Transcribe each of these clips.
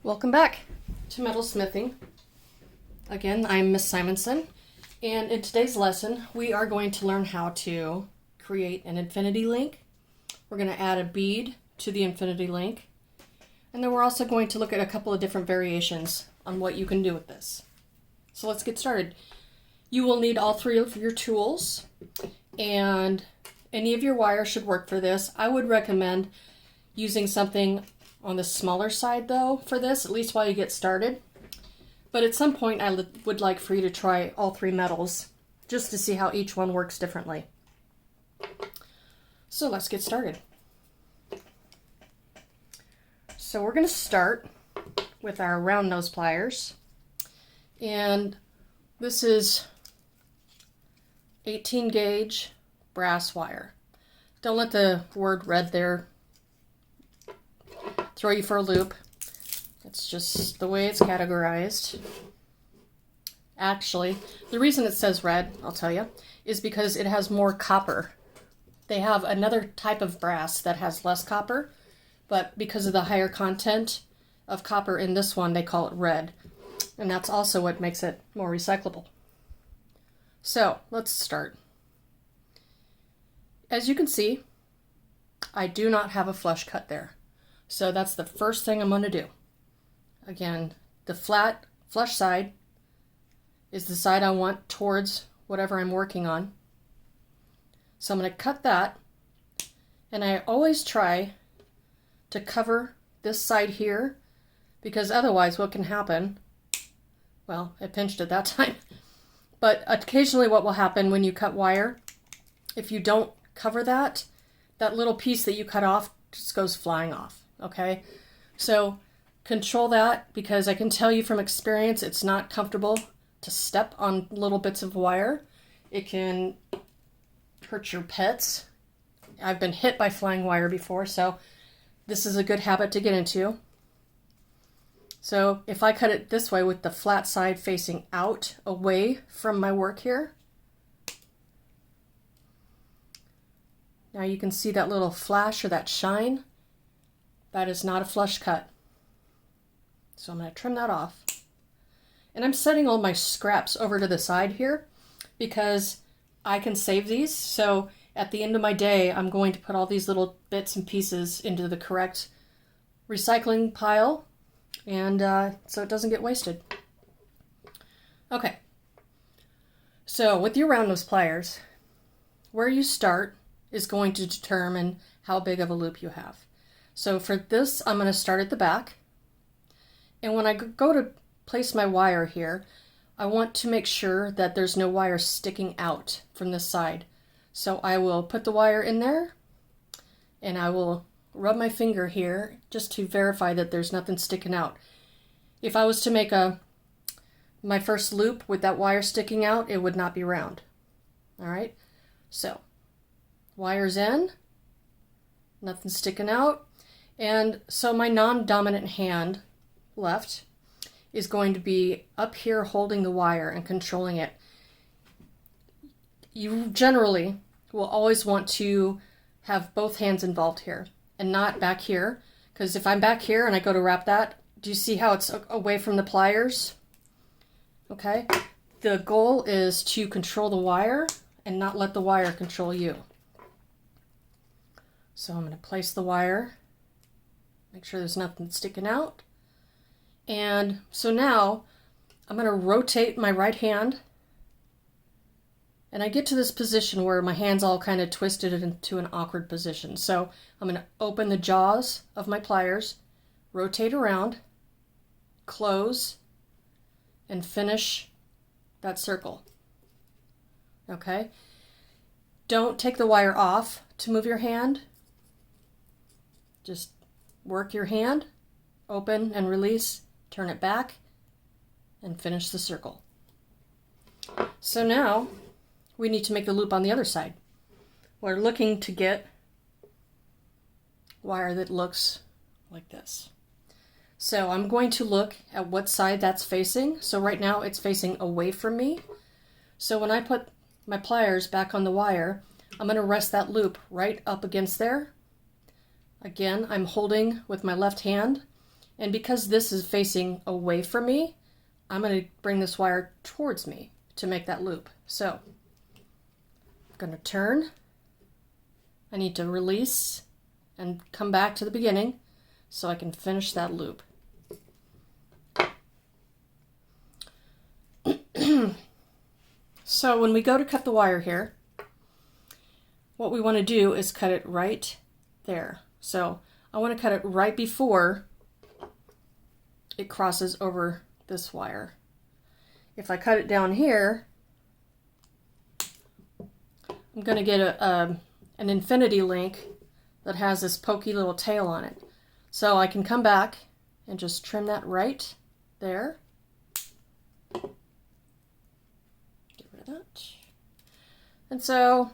Welcome back to Metal Smithing. Again, I'm Miss Simonson, and in today's lesson we are going to learn how to create an infinity link. We're going to add a bead to the infinity link, and then we're also going to look at a couple of different variations on what you can do with this. So let's get started. You will need all three of your tools, and any of your wires should work for this. I would recommend using something on the smaller side though for this, at least while you get started. But at some point I would like for you to try all three metals just to see how each one works differently. So let's get started. So we're going to start with our round nose pliers, and this is 18 gauge brass wire. Don't let the word red there throw you for a loop. It's just the way it's categorized. Actually, the reason it says red, I'll tell you, is because it has more copper. They have another type of brass that has less copper, but because of the higher content of copper in this one, they call it red. And that's also what makes it more recyclable. So, let's start. As you can see, I do not have a flush cut there. So that's the first thing I'm going to do. Again, the flat flush side is the side I want towards whatever I'm working on. So I'm going to cut that, and I always try to cover this side here, because otherwise what can happen, well, I pinched it that time, but occasionally what will happen when you cut wire, if you don't cover that, that little piece that you cut off just goes flying off. Okay, so control that, because I can tell you from experience it's not comfortable to step on little bits of wire. It can hurt your pets. I've been hit by flying wire before, so this is a good habit to get into. So if I cut it this way with the flat side facing out away from my work here, now you can see that little flash or that shine. That is not a flush cut. So I'm going to trim that off. And I'm setting all my scraps over to the side here because I can save these. So at the end of my day, I'm going to put all these little bits and pieces into the correct recycling pile, and so it doesn't get wasted. Okay. So with your round nose pliers, where you start is going to determine how big of a loop you have. So for this, I'm going to start at the back. And when I go to place my wire here, I want to make sure that there's no wire sticking out from this side. So I will put the wire in there, and I will rub my finger here just to verify that there's nothing sticking out. If I was to make my first loop with that wire sticking out, it would not be round. All right, so wire's in, nothing sticking out. And so my non-dominant hand, left, is going to be up here holding the wire and controlling it. You generally will always want to have both hands involved here and not back here, because if I'm back here and I go to wrap that, do you see how it's away from the pliers? Okay, the goal is to control the wire and not let the wire control you. So I'm going to place the wire, make sure there's nothing sticking out. And so now I'm going to rotate my right hand, and I get to this position where my hand's all kind of twisted into an awkward position. So I'm going to open the jaws of my pliers, rotate around, close, and finish that circle. Okay? Don't take the wire off to move your hand. Just work your hand, open and release, turn it back, and finish the circle. So now we need to make the loop on the other side. We're looking to get wire that looks like this. So I'm going to look at what side that's facing. So right now it's facing away from me. So when I put my pliers back on the wire, I'm going to rest that loop right up against there. Again, I'm holding with my left hand, And because this is facing away from me, I'm going to bring this wire towards me to make that loop. So I'm going to turn. I need to release and come back to the beginning so I can finish that loop. So when we go to cut the wire here, what we want to do is cut it right there. So I want to cut it right before it crosses over this wire. If I cut it down here, I'm going to get an infinity link that has this pokey little tail on it. So I can come back and just trim that right there. Get rid of that. And so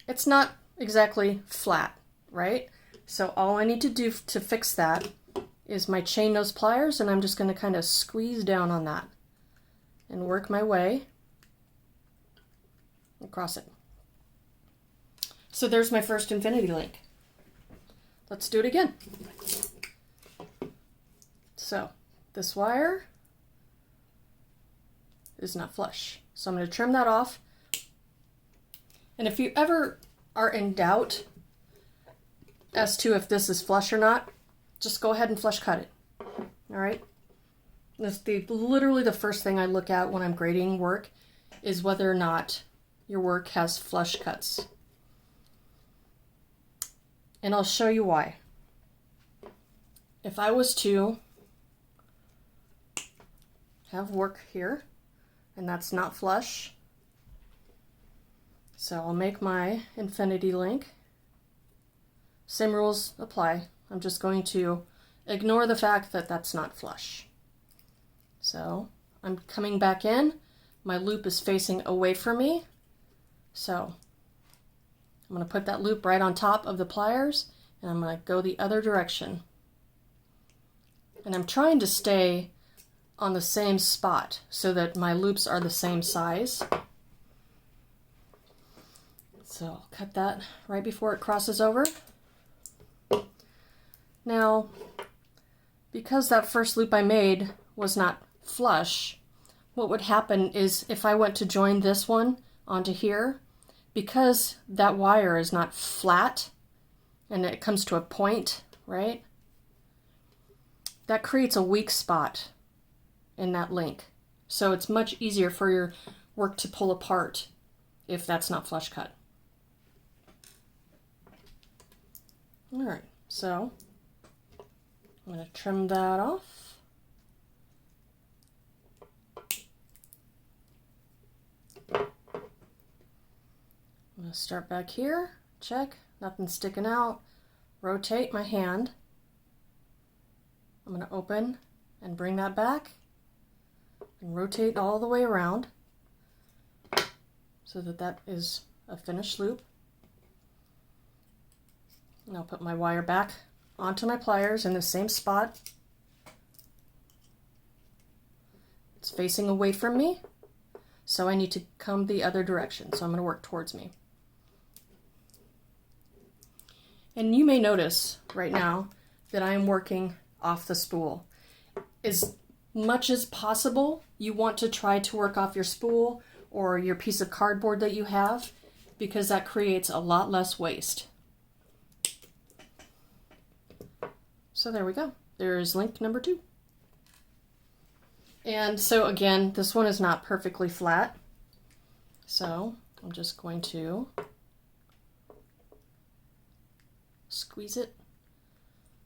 it's not exactly flat, right? So all I need to do to fix that is my chain nose pliers, and I'm just going to kind of squeeze down on that and work my way across it. So there's my first infinity link. Let's do it again. So this wire is not flush. So I'm going to trim that off. And if you ever are in doubt as to if this is flush or not, just go ahead and flush cut it. All right? That's literally the first thing I look at when I'm grading work, is whether or not your work has flush cuts. And I'll show you why. If I was to have work here, and that's not flush, so I'll make my infinity link. Same rules apply. I'm just going to ignore the fact that that's not flush. So I'm coming back in. My loop is facing away from me. So I'm going to put that loop right on top of the pliers, and I'm going to go the other direction. And I'm trying to stay on the same spot so that my loops are the same size. So I'll cut that right before it crosses over. Now, because that first loop I made was not flush, what would happen is if I went to join this one onto here, because that wire is not flat and it comes to a point, right? That creates a weak spot in that link. So it's much easier for your work to pull apart if that's not flush cut. All right, so I'm going to trim that off. I'm going to start back here, check, nothing sticking out, rotate my hand. I'm going to open and bring that back and rotate all the way around so that that is a finished loop. And I'll put my wire back onto my pliers in the same spot. It's facing away from me, so I need to come the other direction. So I'm going to work towards me. And you may notice right now that I am working off the spool. As much as possible, you want to try to work off your spool or your piece of cardboard that you have, because that creates a lot less waste. So there we go. There's link number 2. And so again, this one is not perfectly flat. So I'm just going to squeeze it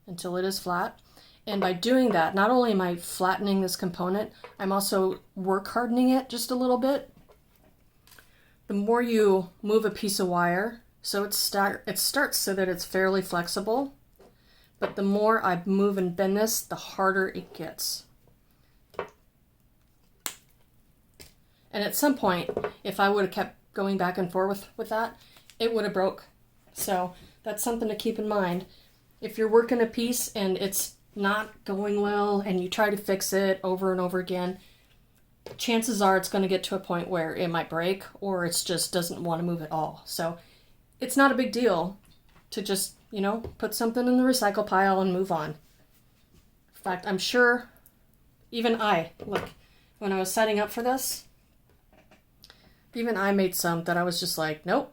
until it is flat. And by doing that, not only am I flattening this component, I'm also work hardening it just a little bit. The more you move a piece of wire, so it starts so that it's fairly flexible, but the more I move and bend this, the harder it gets. And at some point, if I would have kept going back and forth with that, it would have broke. So that's something to keep in mind. If you're working a piece and it's not going well and you try to fix it over and over again, chances are it's going to get to a point where it might break, or it just doesn't want to move at all. So it's not a big deal to just, put something in the recycle pile and move on. fact, I'm sure even look, when I was setting up for this, even I made some that I was just like, nope,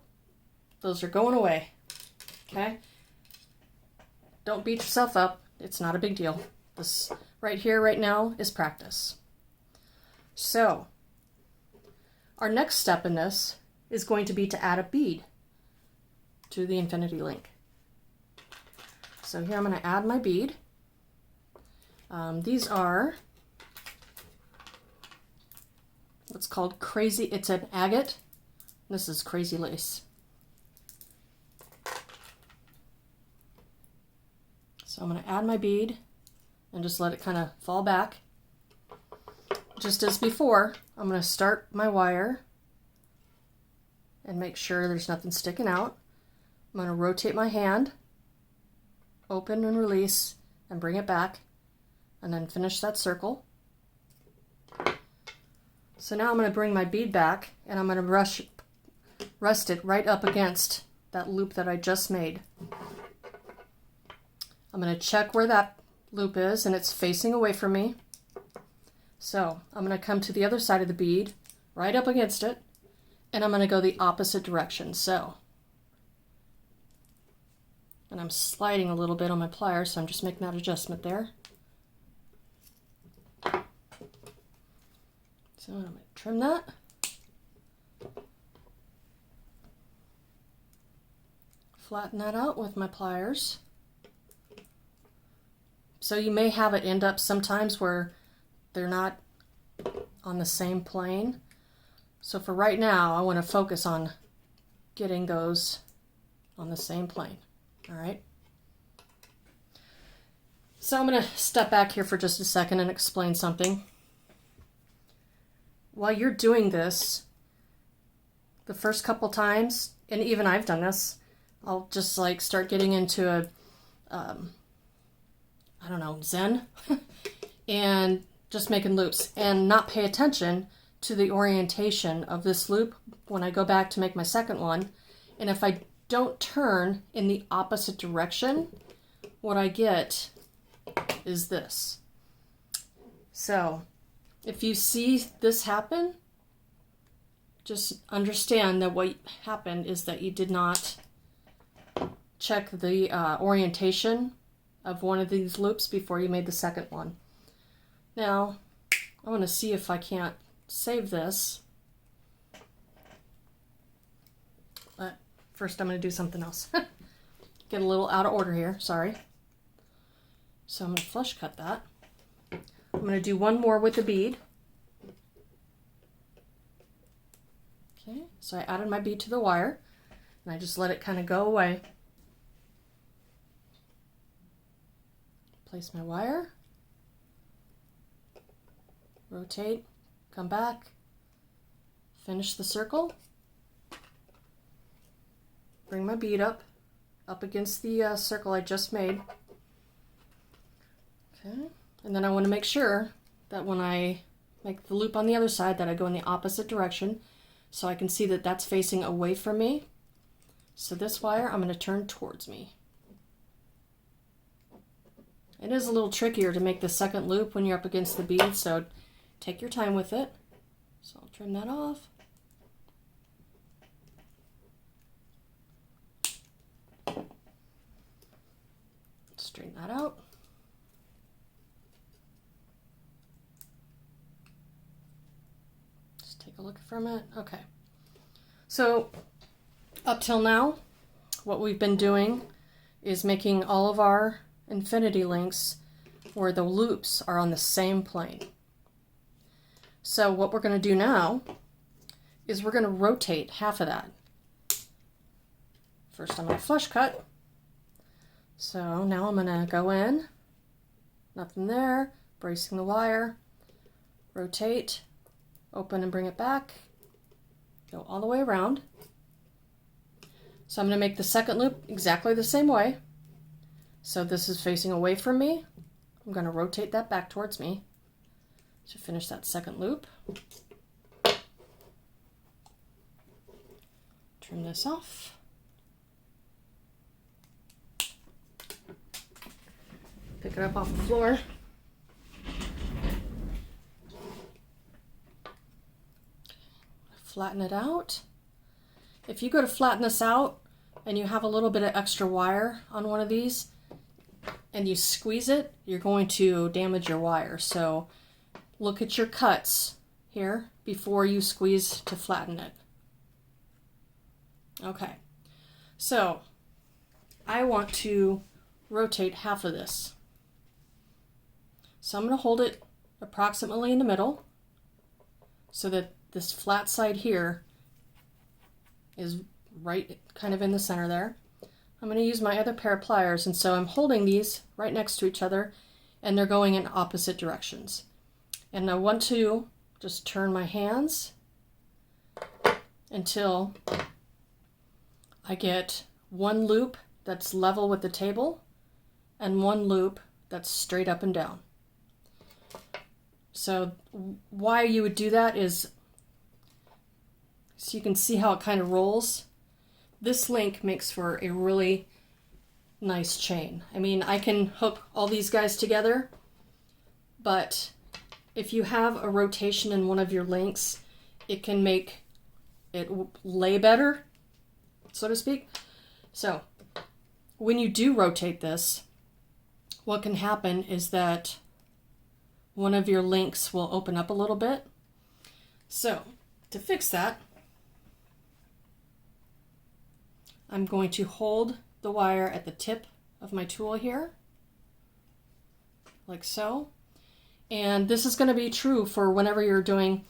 those are going away. Okay? Don't beat yourself up. It's not a big deal. This right here, right now, is practice. So, our next step in this is going to be to add a bead to the infinity link. So here I'm going to add my bead. These are what's called crazy, it's an agate. This is crazy lace. So I'm going to add my bead and just let it kind of fall back. Just as before, I'm going to start my wire and make sure there's nothing sticking out. I'm going to rotate my hand, open and release, and bring it back, and then finish that circle. So now I'm going to bring my bead back, and I'm going to rest it right up against that loop that I just made. I'm going to check where that loop is, and it's facing away from me. So I'm going to come to the other side of the bead, right up against it, and I'm going to go the opposite direction. So, and I'm sliding a little bit on my pliers, so I'm just making that adjustment there. So I'm going to trim that. Flatten that out with my pliers. So you may have it end up sometimes where they're not on the same plane. So for right now, I want to focus on getting those on the same plane. All right. So I'm going to step back here for just a second and explain something. While you're doing this, the first couple times, and even I've done this, I'll just like start getting into a, I don't know, zen, and just making loops and not pay attention to the orientation of this loop when I go back to make my second one. And if I don't turn in the opposite direction, what I get is this. So if you see this happen, just understand that what happened is that you did not check the orientation of one of these loops before you made the second one. Now, I want to see if I can't save this. But first I'm going to do something else. Get a little out of order here, sorry. So I'm going to flush cut that. I'm going to do one more with the bead. Okay, so I added my bead to the wire, and I just let it kind of go away. Place my wire, rotate, come back, finish the circle, bring my bead up against the circle I just made. Okay, and then I want to make sure that when I make the loop on the other side that I go in the opposite direction so I can see that that's facing away from me. So this wire I'm going to turn towards me. It is a little trickier to make the second loop when you're up against the bead, so take your time with it. So I'll trim that off. Straighten that out. Just take a look from it. Okay. So up till now, what we've been doing is making all of our infinity links where the loops are on the same plane. So what we're going to do now is we're going to rotate half of that. First I'm going to flush cut. So now I'm going to go in, nothing there, bracing the wire, rotate, open and bring it back, go all the way around. So I'm going to make the second loop exactly the same way. So this is facing away from me. I'm going to rotate that back towards me to finish that second loop. Trim this off. Pick it up off the floor. flatten it out. If you go to flatten this out and you have a little bit of extra wire on one of these and you squeeze it, you're going to damage your wire. So look at your cuts here before you squeeze to flatten it. Okay, so I want to rotate half of this. So I'm going to hold it approximately in the middle so that this flat side here is right kind of in the center there. I'm going to use my other pair of pliers, and so I'm holding these right next to each other and they're going in opposite directions. And I want to just turn my hands until I get one loop that's level with the table and one loop that's straight up and down. So why you would do that is so you can see how it kind of rolls. This link makes for a really nice chain. I mean, I can hook all these guys together, but if you have a rotation in one of your links, it can make it lay better, so to speak. So when you do rotate this, what can happen is that one of your links will open up a little bit. So to fix that, I'm going to hold the wire at the tip of my tool here, like so. And this is going to be true for whenever you're doing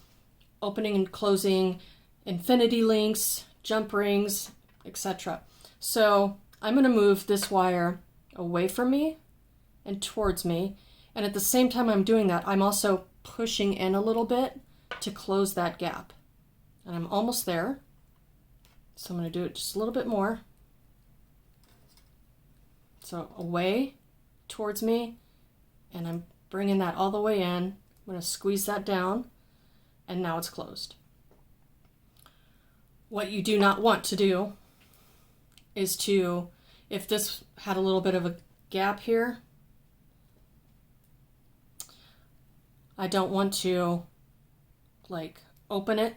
opening and closing infinity links, jump rings, etc. So I'm going to move this wire away from me and towards me. And at the same time I'm doing that, I'm also pushing in a little bit to close that gap. And I'm almost there. So I'm going to do it just a little bit more. So away towards me, and I'm bringing that all the way in. I'm going to squeeze that down, and now it's closed. What you do not want to do is to, if this had a little bit of a gap here, I don't want to like open it.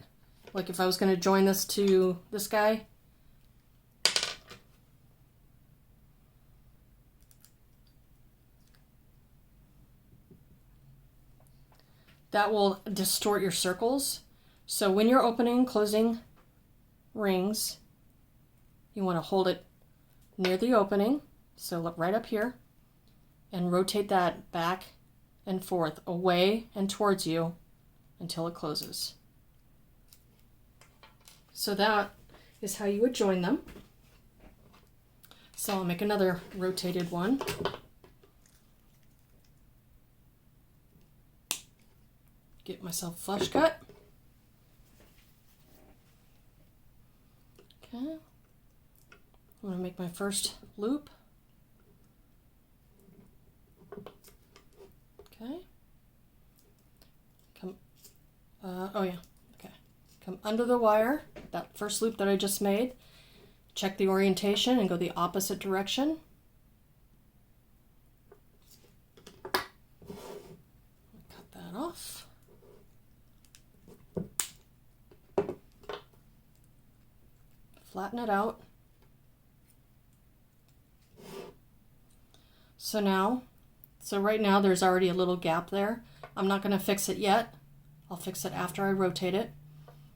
Like if I was going to join this to this guy, that will distort your circles. So when you're opening and closing rings, you want to hold it near the opening, so look right up here, and rotate that back and forth, away and towards you until it closes. So that is how you would join them. So I'll make another rotated one. Get myself a flush cut. Okay. I'm going to make my first loop. Okay. Come, oh yeah, okay. Come under the wire, that first loop that I just made. Check the orientation and go the opposite direction. Cut that off. Flatten it out. So right now there's already a little gap there. I'm not going to fix it yet. I'll fix it after I rotate it.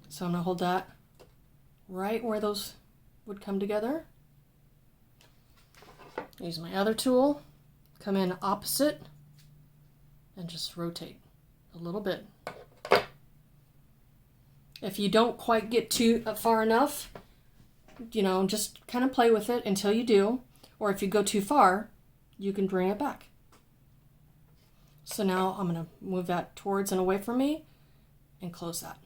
So I'm going to hold that right where those would come together. Use my other tool, come in opposite, and just rotate a little bit. If you don't quite get too far enough, you know, just kind of play with it until you do. Or if you go too far, you can bring it back. So now I'm going to move that towards and away from me and close that.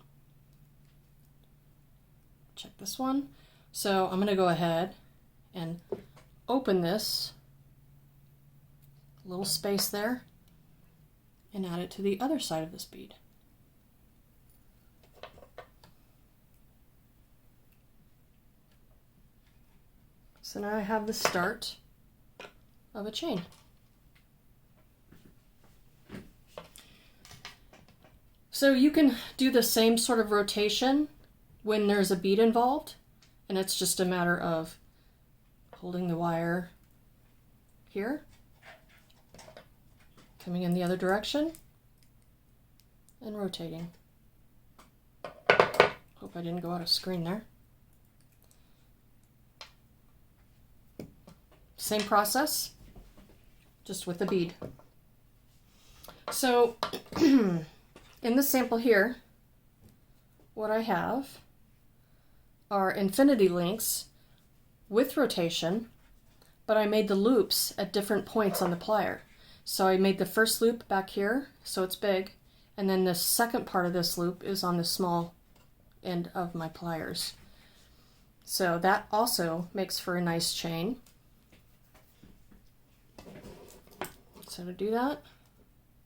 Check this one. So I'm going to go ahead and open this little space there and add it to the other side of this bead. So now I have the start of a chain. So you can do the same sort of rotation when there's a bead involved, and it's just a matter of holding the wire here, coming in the other direction, and rotating. Hope I didn't go out of screen there. Same process, just with the bead. So in the sample here, what I have are infinity links with rotation, but I made the loops at different points on the plier. So I made the first loop back here, so it's big, and then the second part of this loop is on the small end of my pliers. So that also makes for a nice chain. So to do that,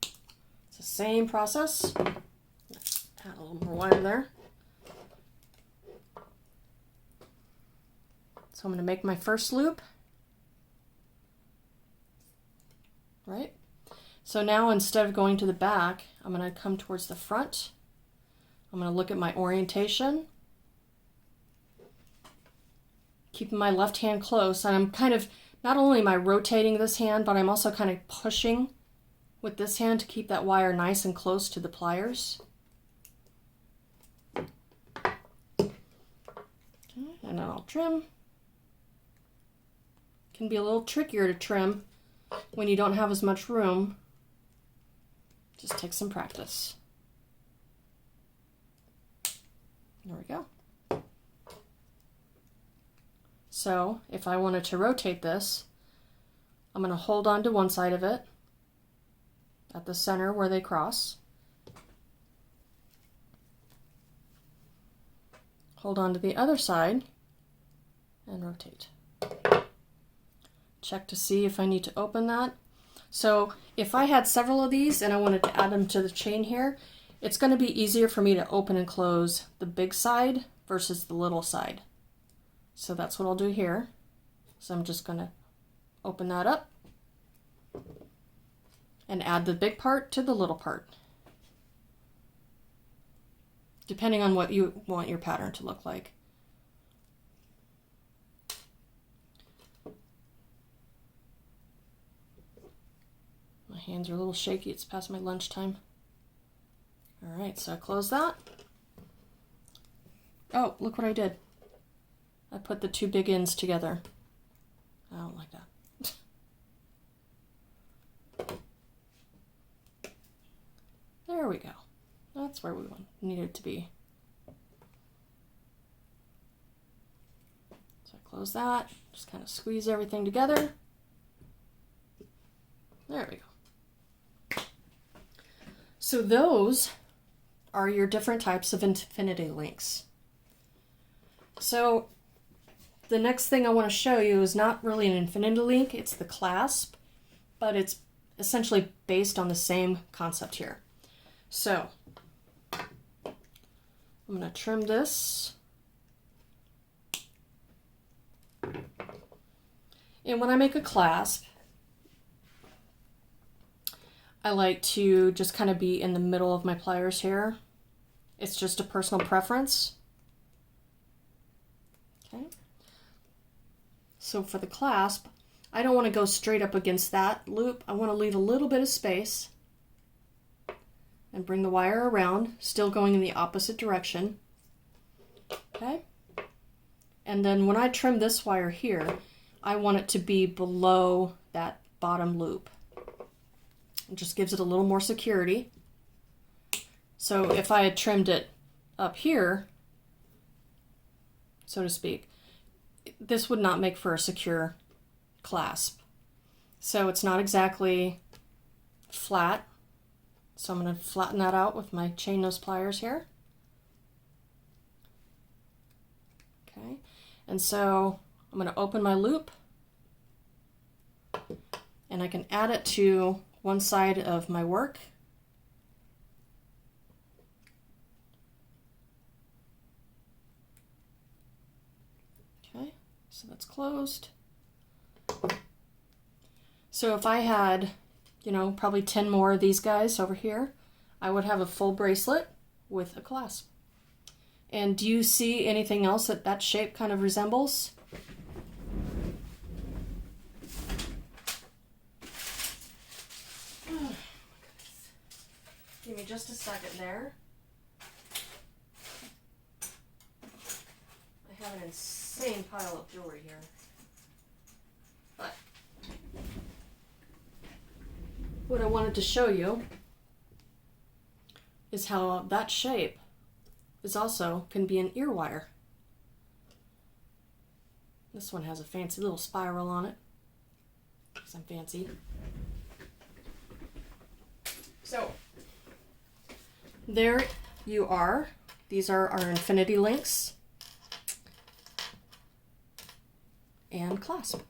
it's the same process. Add a little more wire there. So I'm going to make my first loop, right? So now instead of going to the back, I'm going to come towards the front. I'm going to look at my orientation, keeping my left hand close, and I'm kind of, not only am I rotating this hand, but I'm also kind of pushing with this hand to keep that wire nice and close to the pliers. Okay, and then I'll trim. Can be a little trickier to trim when you don't have as much room. Just take some practice. There we go. So if I wanted to rotate this, I'm going to hold on to one side of it at the center where they cross. Hold on to the other side and rotate. Check to see if I need to open that. So if I had several of these and I wanted to add them to the chain here, it's going to be easier for me to open and close the big side versus the little side. So that's what I'll do here. So I'm just going to open that up and add the big part to the little part, depending on what you want your pattern to look like. My hands are a little shaky, it's past my lunchtime. All right, so I close that. Oh, look what I did. I put the two big ends together. I don't like that. There we go. That's where we need it to be. So I close that, just kind of squeeze everything together. There we go. So those are your different types of infinity links. So the next thing I want to show you is not really an infinity link, it's the clasp, but it's essentially based on the same concept here. So I'm going to trim this. And when I make a clasp, I like to just kind of be in the middle of my pliers here. It's just a personal preference. Okay. So for the clasp, I don't want to go straight up against that loop. I want to leave a little bit of space and bring the wire around, still going in the opposite direction. Okay. And then when I trim this wire here, I want it to be below that bottom loop. It just gives it a little more security. So if I had trimmed it up here, so to speak, this would not make for a secure clasp. So it's not exactly flat. So I'm going to flatten that out with my chain nose pliers here. Okay, and so I'm going to open my loop and I can add it to one side of my work. Okay, so that's closed. So if I had, probably 10 more of these guys over here, I would have a full bracelet with a clasp. And do you see anything else that that shape kind of resembles? Oh, give me just a second there. I have an insane pile of jewelry here. But what I wanted to show you is how that shape is also can be an ear wire. This one has a fancy little spiral on it, because I'm fancy. So there you are. These are our infinity links and clasp.